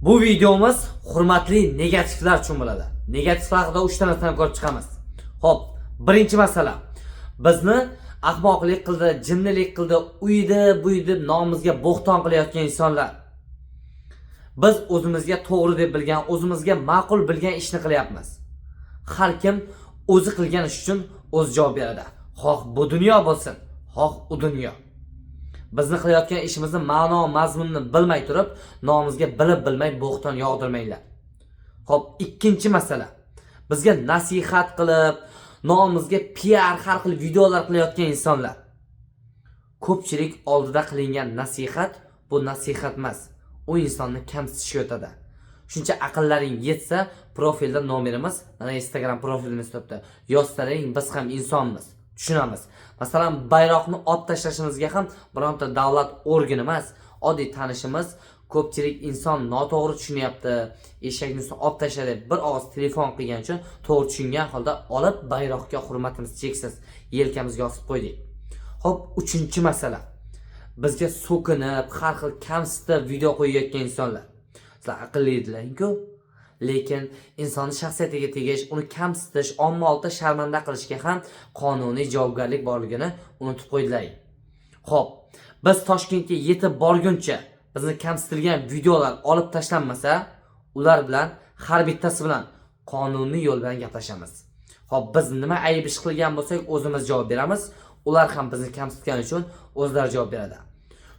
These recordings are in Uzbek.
Bu videomiz hurmatli negativlar uchun bo'ladi. Negativlar haqida 3 ta narsani ko'rib chiqamiz. Xo'p, birinchi masala. Bizni ahmoqlik qildi, jinnilik qildi, uydi nomimizga bo'xton qilayotgan insonlar. Biz o'zimizga to'g'ri deb bilgan, o'zimizga ma'qul bilgan ishni qilyapmiz. Har kim o'zi qilgan ish uchun o'z javob beradi. Xoh bu dunyo bo'lsin, xoh u dunyo. Bizni qilayotgan ishimizni ma'no, mazmunini bilmay turib, nomimizga bilib-bilmay bo'xton yog'dirmanglar. Xo'p, ikkinchi masala. Bizga nasihat qilib, nomimizga PR har xil videolar qilayotgan insonlar. Ko'pchilik oldida qilingan nasihat bu nasihat emas. U insonni kamsitishga o'tadi. Shuncha aqllaring yetsa, profilda nomerimiz, mana Instagram profilimiz turibdi. Yozsalaring, biz ham insonmiz, tushunamiz. Masalan, bayroqni olib tashlashimizga ham bironta davlat organi emas, oddiy tanishimiz ko'pchilik inson noto'g'ri tushunyapti. Eshakni olib tashladi, bir og'iz telefon qilgan uchun to'g'ri tushungan holda olib bayroqqa hurmatimiz cheksiz yelkamizga osib qo'ydik. Xo'p, uchinchi masala. Bizga so'kinib, har xil kamsitib video qo'yayotgan insonlar. Sizlar aqlli edilar-ku, lekin insonni shaxsiyatiga tegish, uni kamsitish, omma oldida sharmanda qilishga ham qonuniy javobgarlik borligini unutib qo'ydilar. Xo'p, biz Toshkentga yetib borguncha bizni kamsitilgan videolar olib tashlanmasa, ular bilan har bittasi bilan qonuniy yo'l bilan gaplashamiz. Xo'p, biz nima ayb ish qilgan bo'lsak, o'zimiz javob beramiz. Ular ham bizni kamsitgani uchun o'zlari javob beradi.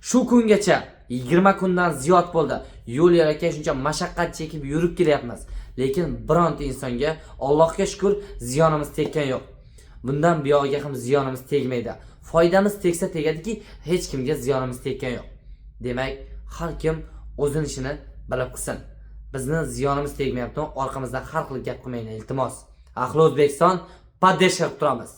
Shu kungacha 20 kundan ziyod bo'ldi. Yo'l yo'lakay shuncha mashaqqat chekib yurib kelyapmiz. Lekin bironta insonga Allohga shukr ziyonimiz tekkan yo'q. Bundan buyog'iga ham ziyonimiz tegmaydi. Foydamiz tegsa tegadiki, hech kimga ziyonimiz tekkan yo'q. Demak, har kim o'zining ishini bilib qilsin. Bizni ziyonimiz tegmayapti, orqamizdan har xil gap qilmanglar, iltimos. Ahli O'zbekiston, poddesh qilib turamiz.